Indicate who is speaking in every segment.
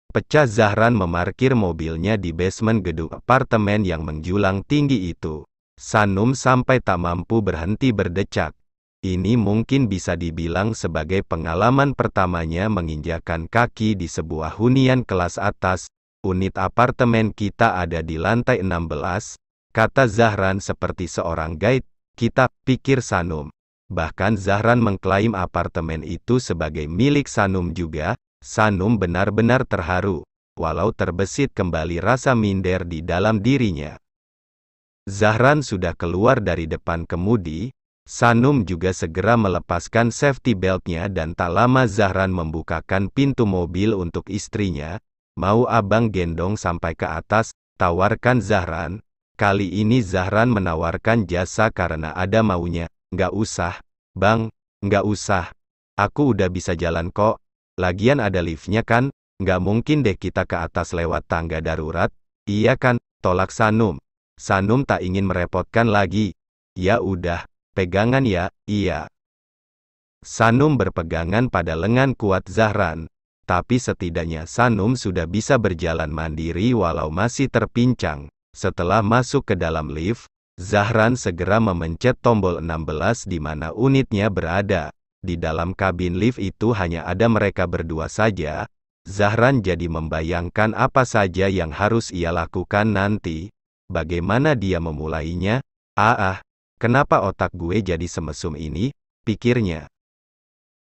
Speaker 1: Pecah Zahran memarkir mobilnya di basement gedung apartemen yang menjulang tinggi itu. Sanum sampai tak mampu berhenti berdecak. Ini mungkin bisa dibilang sebagai pengalaman pertamanya menginjakan kaki di sebuah hunian kelas atas. Unit apartemen kita ada di lantai 16, kata Zahran seperti seorang guide. Kita, pikir Sanum. Bahkan Zahran mengklaim apartemen itu sebagai milik Sanum juga. Sanum benar-benar terharu, walau terbesit kembali rasa minder di dalam dirinya. Zahran sudah keluar dari depan kemudi. Sanum juga segera melepaskan safety beltnya dan tak lama Zahran membukakan pintu mobil untuk istrinya. Mau abang gendong sampai ke atas, tawarkan Zahran. Kali ini Zahran menawarkan jasa karena ada maunya. Nggak usah, bang, nggak usah. Aku udah bisa jalan kok. Lagian ada liftnya kan? Nggak mungkin deh kita ke atas lewat tangga darurat. Iya kan? Tolak Sanum. Sanum tak ingin merepotkan lagi. Ya udah. Pegangan ya, iya. Sanum berpegangan pada lengan kuat Zahran. Tapi setidaknya Sanum sudah bisa berjalan mandiri walau masih terpincang. Setelah masuk ke dalam lift, Zahran segera memencet tombol 16 di mana unitnya berada. Di dalam kabin lift itu hanya ada mereka berdua saja. Zahran jadi membayangkan apa saja yang harus ia lakukan nanti. Bagaimana dia memulainya? Kenapa otak gue jadi semesum ini? Pikirnya.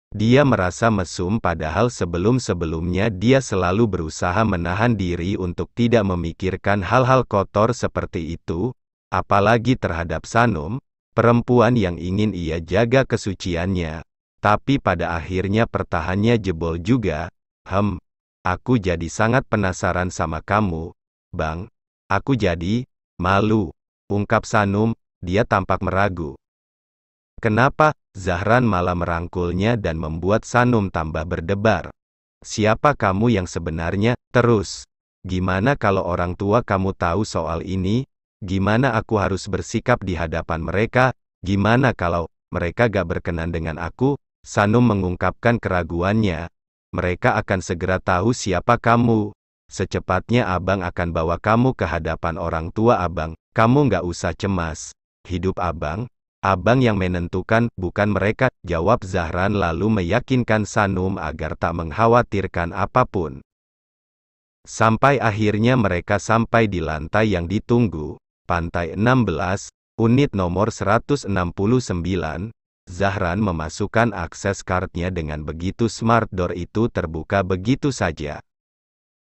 Speaker 1: Dia merasa mesum padahal sebelum-sebelumnya dia selalu berusaha menahan diri untuk tidak memikirkan hal-hal kotor seperti itu, apalagi terhadap Sanum, perempuan yang ingin ia jaga kesuciannya. Tapi pada akhirnya pertahannya jebol juga. Aku jadi sangat penasaran sama kamu, Bang. Aku jadi malu, ungkap Sanum. Dia tampak meragu. Kenapa? Zahran malah merangkulnya dan membuat Sanum tambah berdebar. Siapa kamu yang sebenarnya? Terus, gimana kalau orang tua kamu tahu soal ini? Gimana aku harus bersikap di hadapan mereka? Gimana kalau mereka gak berkenan dengan aku? Sanum mengungkapkan keraguannya. Mereka akan segera tahu siapa kamu. Secepatnya abang akan bawa kamu ke hadapan orang tua abang. Kamu gak usah cemas. Hidup abang yang menentukan, bukan mereka, jawab Zahran lalu meyakinkan Sanum agar tak mengkhawatirkan apapun. Sampai akhirnya mereka sampai di lantai yang ditunggu, pantai 16, unit nomor 169. Zahran memasukkan akses cardnya dengan begitu smart door itu terbuka begitu saja.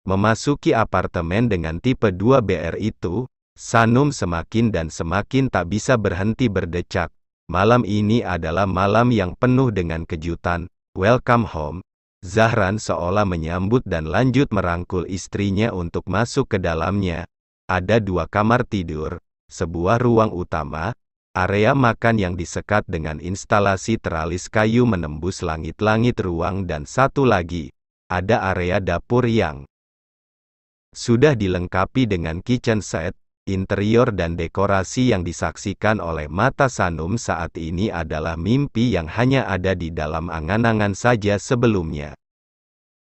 Speaker 1: Memasuki apartemen dengan tipe 2BR itu, Sanum semakin dan semakin tak bisa berhenti berdecak. Malam ini adalah malam yang penuh dengan kejutan. Welcome home. Zahran seolah menyambut dan lanjut merangkul istrinya untuk masuk ke dalamnya. Ada 2 kamar tidur, sebuah ruang utama, area makan yang disekat dengan instalasi teralis kayu menembus langit-langit ruang dan satu lagi, ada area dapur yang sudah dilengkapi dengan kitchen set. Interior dan dekorasi yang disaksikan oleh mata Sanum saat ini adalah mimpi yang hanya ada di dalam angan-angan saja sebelumnya.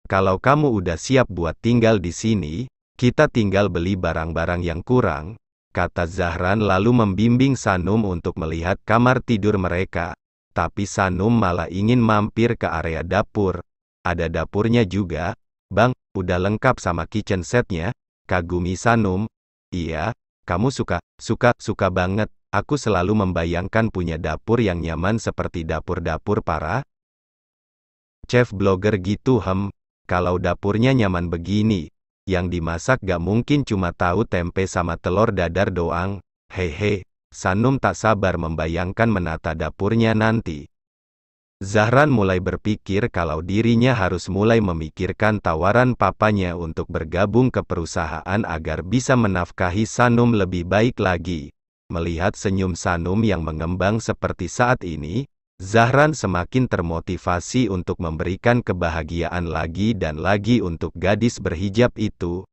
Speaker 1: Kalau kamu udah siap buat tinggal di sini, kita tinggal beli barang-barang yang kurang, kata Zahran lalu membimbing Sanum untuk melihat kamar tidur mereka. Tapi Sanum malah ingin mampir ke area dapur. Ada dapurnya juga, Bang, udah lengkap sama kitchen setnya, kagumi Sanum. Iya. Kamu suka banget. Aku selalu membayangkan punya dapur yang nyaman seperti dapur-dapur para chef blogger gitu. Kalau dapurnya nyaman begini, yang dimasak gak mungkin cuma tahu tempe sama telur dadar doang. Hehe, Sanum tak sabar membayangkan menata dapurnya nanti. Zahran mulai berpikir kalau dirinya harus mulai memikirkan tawaran papanya untuk bergabung ke perusahaan agar bisa menafkahi Sanum lebih baik lagi. Melihat senyum Sanum yang mengembang seperti saat ini, Zahran semakin termotivasi untuk memberikan kebahagiaan lagi dan lagi untuk gadis berhijab itu.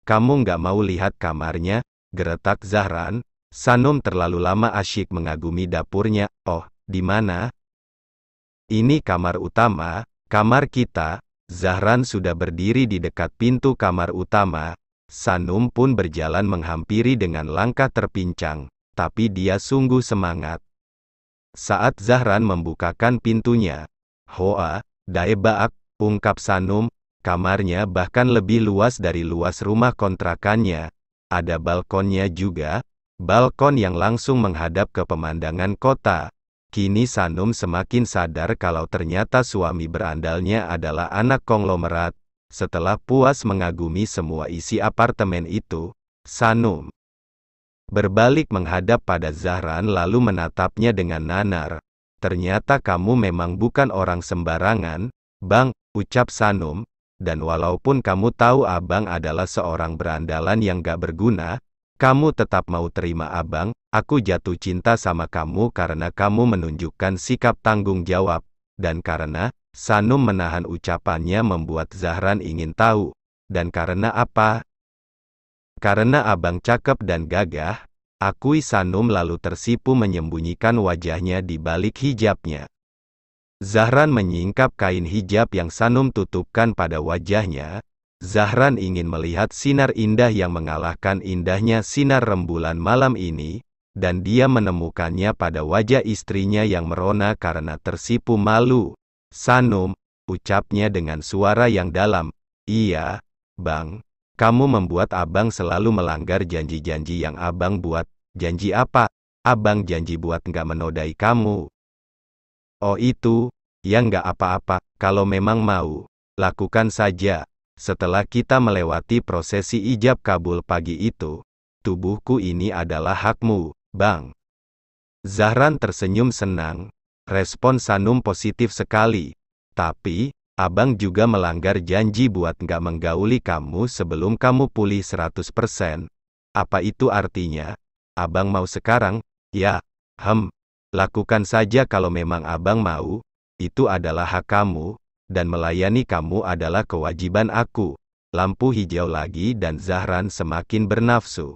Speaker 1: Kamu nggak mau lihat kamarnya? Geretak Zahran. Sanum terlalu lama asyik mengagumi dapurnya. Oh, di mana? Ini kamar utama, kamar kita. Zahran sudah berdiri di dekat pintu kamar utama. Sanum pun berjalan menghampiri dengan langkah terpincang, tapi dia sungguh semangat. Saat Zahran membukakan pintunya, "Hoa, Daebaak," ungkap Sanum, "kamarnya bahkan lebih luas dari luas rumah kontrakannya. Ada balkonnya juga, balkon yang langsung menghadap ke pemandangan kota." Kini Sanum semakin sadar kalau ternyata suami berandalnya adalah anak konglomerat. Setelah puas mengagumi semua isi apartemen itu, Sanum berbalik menghadap pada Zahran lalu menatapnya dengan nanar. "Ternyata kamu memang bukan orang sembarangan, Bang," ucap Sanum, "dan walaupun kamu tahu Abang adalah seorang berandalan yang gak berguna, kamu tetap mau terima Abang. Aku jatuh cinta sama kamu karena kamu menunjukkan sikap tanggung jawab, dan karena..." Sanum menahan ucapannya membuat Zahran ingin tahu. "Dan karena apa?" "Karena Abang cakep dan gagah," akui Sanum lalu tersipu menyembunyikan wajahnya di balik hijabnya. Zahran menyingkap kain hijab yang Sanum tutupkan pada wajahnya. Zahran ingin melihat sinar indah yang mengalahkan indahnya sinar rembulan malam ini, dan dia menemukannya pada wajah istrinya yang merona karena tersipu malu. "Sanum," ucapnya dengan suara yang dalam, "Iya, Bang. Kamu membuat Abang selalu melanggar janji-janji yang Abang buat." "Janji apa?" "Abang janji buat nggak menodai kamu." "Oh itu, ya nggak apa-apa, kalau memang mau, lakukan saja." Setelah kita melewati prosesi ijab kabul pagi itu, tubuhku ini adalah hakmu, Bang. Zahran tersenyum senang. Respon Sanum positif sekali. "Tapi, Abang juga melanggar janji buat nggak menggauli kamu sebelum kamu pulih 100%. Apa itu artinya? Abang mau sekarang?" "Ya, lakukan saja kalau memang Abang mau. Itu adalah hak kamu, dan melayani kamu adalah kewajiban aku." Lampu hijau lagi dan Zahran semakin bernafsu.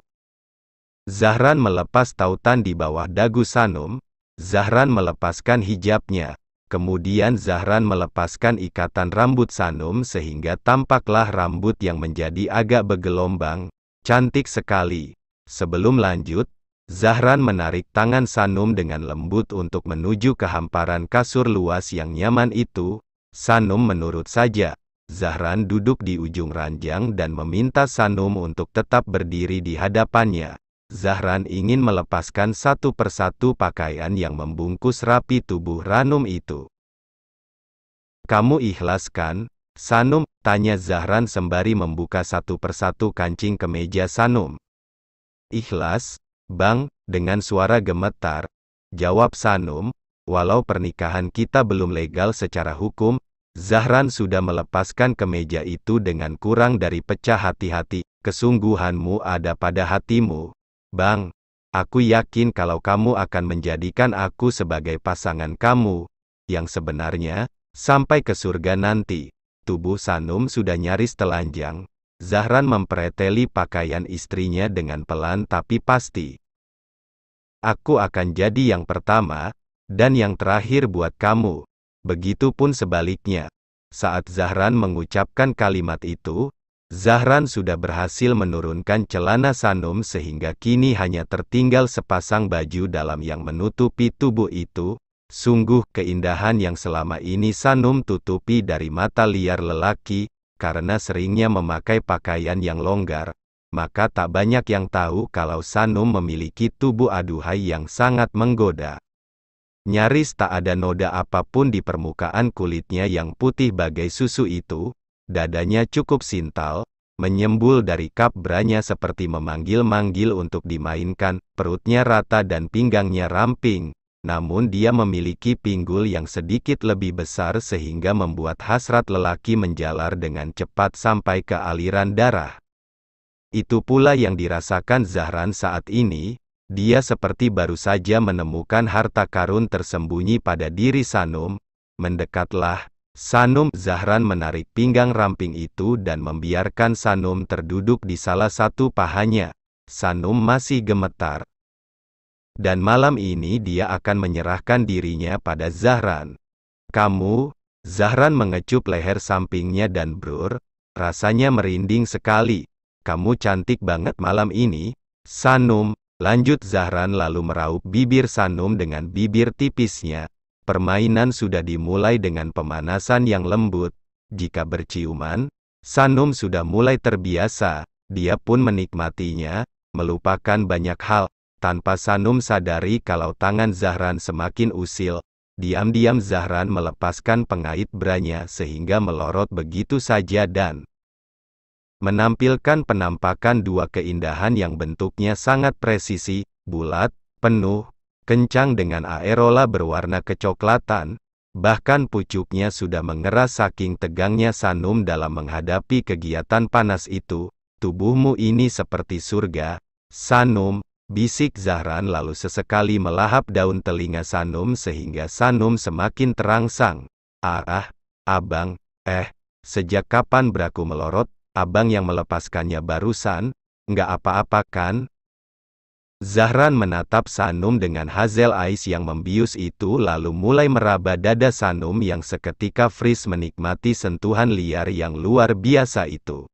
Speaker 1: Zahran melepas tautan di bawah dagu Sanum. Zahran melepaskan hijabnya. Kemudian Zahran melepaskan ikatan rambut Sanum sehingga tampaklah rambut yang menjadi agak bergelombang. "Cantik sekali." Sebelum lanjut, Zahran menarik tangan Sanum dengan lembut untuk menuju ke hamparan kasur luas yang nyaman itu. Sanum menurut saja. Zahran duduk di ujung ranjang dan meminta Sanum untuk tetap berdiri di hadapannya. Zahran ingin melepaskan satu persatu pakaian yang membungkus rapi tubuh Ranum itu. "Kamu ikhlas kan, Sanum?" tanya Zahran sembari membuka satu persatu kancing kemeja Sanum. "Ikhlas, Bang," dengan suara gemetar, jawab Sanum. "Walau pernikahan kita belum legal secara hukum." Zahran sudah melepaskan kemeja itu dengan kurang dari pecah hati-hati. "Kesungguhanmu ada pada hatimu, Bang. Aku yakin kalau kamu akan menjadikan aku sebagai pasangan kamu yang sebenarnya, sampai ke surga nanti." Tubuh Sanum sudah nyaris telanjang. Zahran mempreteli pakaian istrinya dengan pelan tapi pasti. "Aku akan jadi yang pertama, dan yang terakhir buat kamu. Begitupun sebaliknya." Saat Zahran mengucapkan kalimat itu, Zahran sudah berhasil menurunkan celana Sanum sehingga kini hanya tertinggal sepasang baju dalam yang menutupi tubuh itu. Sungguh keindahan yang selama ini Sanum tutupi dari mata liar lelaki, karena seringnya memakai pakaian yang longgar. Maka tak banyak yang tahu kalau Sanum memiliki tubuh aduhai yang sangat menggoda. Nyaris tak ada noda apapun di permukaan kulitnya yang putih bagai susu itu. Dadanya cukup sintal, menyembul dari kap branya seperti memanggil-manggil untuk dimainkan. Perutnya rata dan pinggangnya ramping. Namun dia memiliki pinggul yang sedikit lebih besar sehingga membuat hasrat lelaki menjalar dengan cepat sampai ke aliran darah. Itu pula yang dirasakan Zahran saat ini. Dia seperti baru saja menemukan harta karun tersembunyi pada diri Sanum. "Mendekatlah, Sanum." Zahran menarik pinggang ramping itu dan membiarkan Sanum terduduk di salah satu pahanya. Sanum masih gemetar. Dan malam ini dia akan menyerahkan dirinya pada Zahran. "Kamu, Zahran mengecup leher sampingnya dan brr, rasanya merinding sekali. Kamu cantik banget malam ini, Sanum, lanjut Zahran lalu meraup bibir Sanum dengan bibir tipisnya. Permainan sudah dimulai dengan pemanasan yang lembut. Jika berciuman, Sanum sudah mulai terbiasa. Dia pun menikmatinya, melupakan banyak hal. Tanpa Sanum sadari kalau tangan Zahran semakin usil, diam-diam Zahran melepaskan pengait branya sehingga melorot begitu saja dan menampilkan penampakan dua keindahan yang bentuknya sangat presisi, bulat, penuh, kencang dengan areola berwarna kecoklatan. Bahkan pucuknya sudah mengeras saking tegangnya Sanum dalam menghadapi kegiatan panas itu. Tubuhmu ini seperti surga, Sanum, bisik Zahran lalu sesekali melahap daun telinga Sanum sehingga Sanum semakin terangsang. Abang, sejak kapan beraku melorot? Abang yang melepaskannya barusan, nggak apa-apa kan? Zahran menatap Sanum dengan hazel eyes yang membius itu lalu mulai meraba dada Sanum yang seketika freeze menikmati sentuhan liar yang luar biasa itu.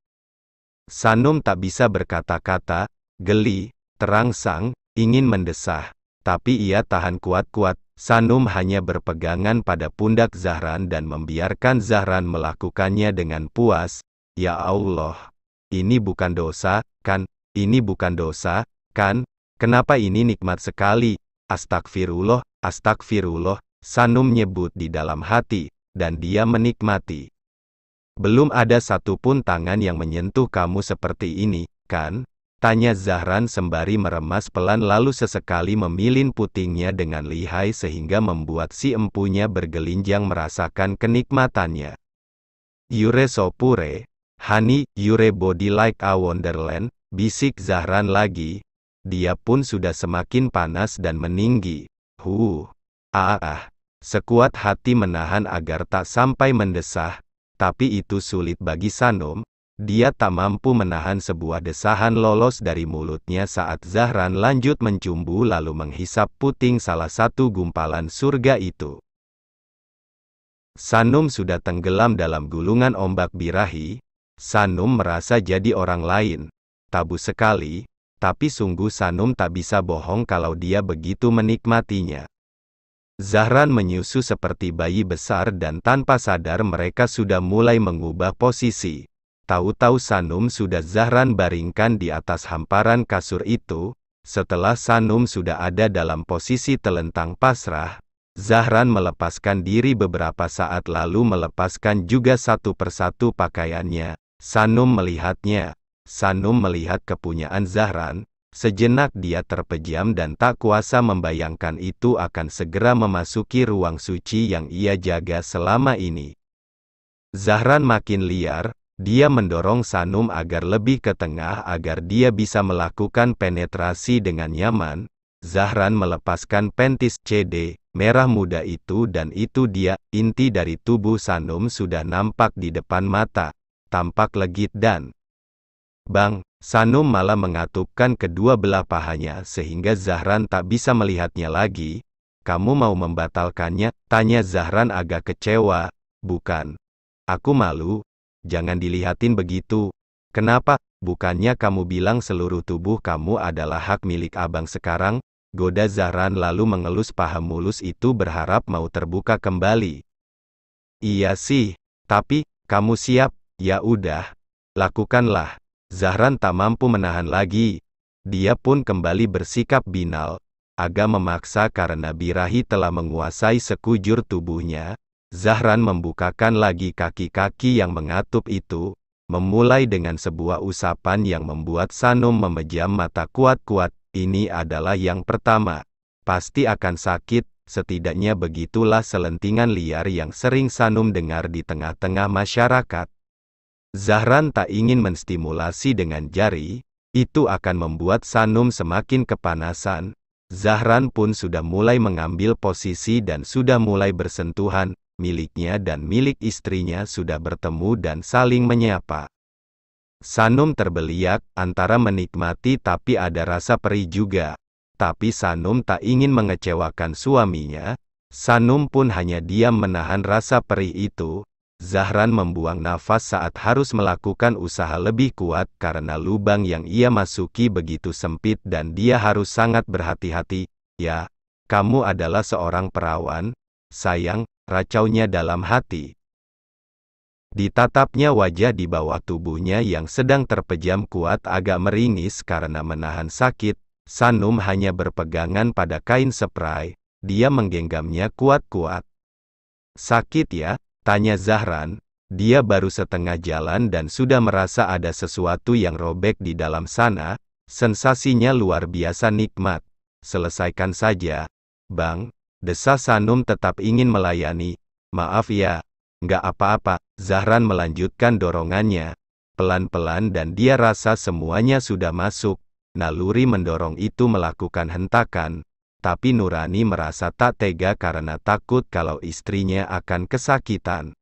Speaker 1: Sanum tak bisa berkata-kata, geli, terangsang, ingin mendesah. Tapi ia tahan kuat-kuat. Sanum hanya berpegangan pada pundak Zahran dan membiarkan Zahran melakukannya dengan puas. Ya Allah, ini bukan dosa, kan? Ini bukan dosa, kan? Kenapa ini nikmat sekali? Astagfirullah, astagfirullah, Sanum nyebut di dalam hati, dan dia menikmati. Belum ada satupun tangan yang menyentuh kamu seperti ini, kan? Tanya Zahran sembari meremas pelan lalu sesekali memilin putingnya dengan lihai sehingga membuat si empunya bergelinjang merasakan kenikmatannya. You're so pure. Honey, your body like a wonderland, bisik Zahran lagi. Dia pun sudah semakin panas dan meninggi. Sekuat hati menahan agar tak sampai mendesah, tapi itu sulit bagi Sanum. Dia tak mampu menahan sebuah desahan lolos dari mulutnya saat Zahran lanjut mencumbu lalu menghisap puting salah satu gumpalan surga itu. Sanum sudah tenggelam dalam gulungan ombak birahi. Sanum merasa jadi orang lain. Tabu sekali, tapi sungguh Sanum tak bisa bohong kalau dia begitu menikmatinya. Zahran menyusu seperti bayi besar dan tanpa sadar mereka sudah mulai mengubah posisi. Tahu-tahu Sanum sudah Zahran baringkan di atas hamparan kasur itu. Setelah Sanum sudah ada dalam posisi telentang pasrah, Zahran melepaskan diri beberapa saat lalu melepaskan juga satu persatu pakaiannya. Sanum melihatnya. Sanum melihat kepunyaan Zahran. Sejenak dia terpejam dan tak kuasa membayangkan itu akan segera memasuki ruang suci yang ia jaga selama ini. Zahran makin liar. Dia mendorong Sanum agar lebih ke tengah agar dia bisa melakukan penetrasi dengan nyaman. Zahran melepaskan pentis CD merah muda itu dan itu dia, inti dari tubuh Sanum sudah nampak di depan mata. Tampak legit dan bang, Sanum malah mengatupkan kedua belah pahanya sehingga Zahran tak bisa melihatnya lagi. Kamu mau membatalkannya? Tanya Zahran agak kecewa. Bukan. Aku malu. Jangan dilihatin begitu. Kenapa? Bukannya kamu bilang seluruh tubuh kamu adalah hak milik abang sekarang? Goda Zahran lalu mengelus paha mulus itu berharap mau terbuka kembali. Iya sih, tapi, kamu siap? Ya udah, lakukanlah. Zahran tak mampu menahan lagi. Dia pun kembali bersikap binal, agak memaksa karena birahi telah menguasai sekujur tubuhnya. Zahran membukakan lagi kaki-kaki yang mengatup itu, memulai dengan sebuah usapan yang membuat Sanum memejam mata kuat-kuat. Ini adalah yang pertama. Pasti akan sakit, setidaknya begitulah selentingan liar yang sering Sanum dengar di tengah-tengah masyarakat. Zahran tak ingin menstimulasi dengan jari, itu akan membuat Sanum semakin kepanasan. Zahran pun sudah mulai mengambil posisi dan sudah mulai bersentuhan, miliknya dan milik istrinya sudah bertemu dan saling menyapa. Sanum terbeliak, antara menikmati tapi ada rasa perih juga. Tapi Sanum tak ingin mengecewakan suaminya. Sanum pun hanya diam menahan rasa perih itu. Zahran membuang nafas saat harus melakukan usaha lebih kuat karena lubang yang ia masuki begitu sempit dan dia harus sangat berhati-hati. Ya, kamu adalah seorang perawan, sayang, racaunya dalam hati. Ditatapnya wajah di bawah tubuhnya yang sedang terpejam kuat agak meringis karena menahan sakit. Sanum hanya berpegangan pada kain spray, dia menggenggamnya kuat-kuat. Sakit ya? Tanya Zahran. Dia baru setengah jalan dan sudah merasa ada sesuatu yang robek di dalam sana. Sensasinya luar biasa nikmat. Selesaikan saja, Bang. Desa Sanum tetap ingin melayani. Maaf ya, nggak apa-apa. Zahran melanjutkan dorongannya. Pelan-pelan dan dia rasa semuanya sudah masuk. Naluri mendorong itu melakukan hentakan. Tapi Nurani merasa tak tega karena takut kalau istrinya akan kesakitan.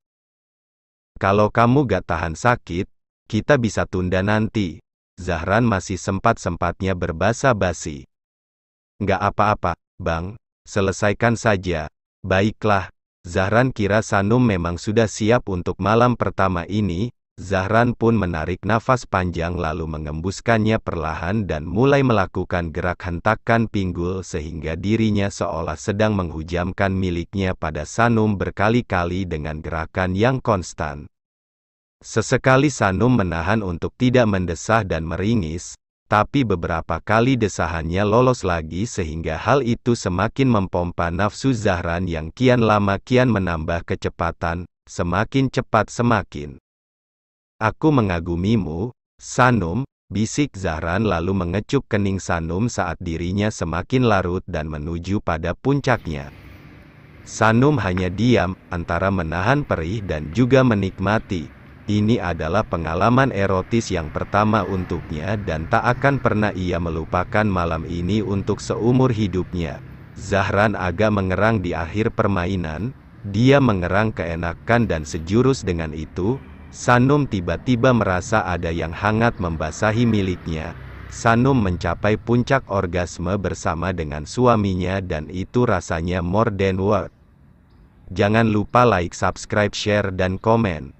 Speaker 1: Kalau kamu gak tahan sakit, kita bisa tunda nanti. Zahran masih sempat-sempatnya berbasa-basi. Gak apa-apa, Bang. Selesaikan saja. Baiklah. Zahran kira Sanum memang sudah siap untuk malam pertama ini. Zahran pun menarik nafas panjang lalu mengembuskannya perlahan dan mulai melakukan gerak hentakan pinggul sehingga dirinya seolah sedang menghujamkan miliknya pada Sanum berkali-kali dengan gerakan yang konstan. Sesekali Sanum menahan untuk tidak mendesah dan meringis, tapi beberapa kali desahannya lolos lagi sehingga hal itu semakin mempompa nafsu Zahran yang kian lama kian menambah kecepatan, semakin cepat semakin. Aku mengagumimu, Sanum, bisik Zahran lalu mengecup kening Sanum saat dirinya semakin larut dan menuju pada puncaknya. Sanum hanya diam, antara menahan perih dan juga menikmati. Ini adalah pengalaman erotis yang pertama untuknya dan tak akan pernah ia melupakan malam ini untuk seumur hidupnya. Zahran agak mengerang di akhir permainan, dia mengerang keenakan dan sejurus dengan itu, Sanum tiba-tiba merasa ada yang hangat membasahi miliknya. Sanum mencapai puncak orgasme bersama dengan suaminya dan itu rasanya more than worth. Jangan lupa like, subscribe, share, dan komen.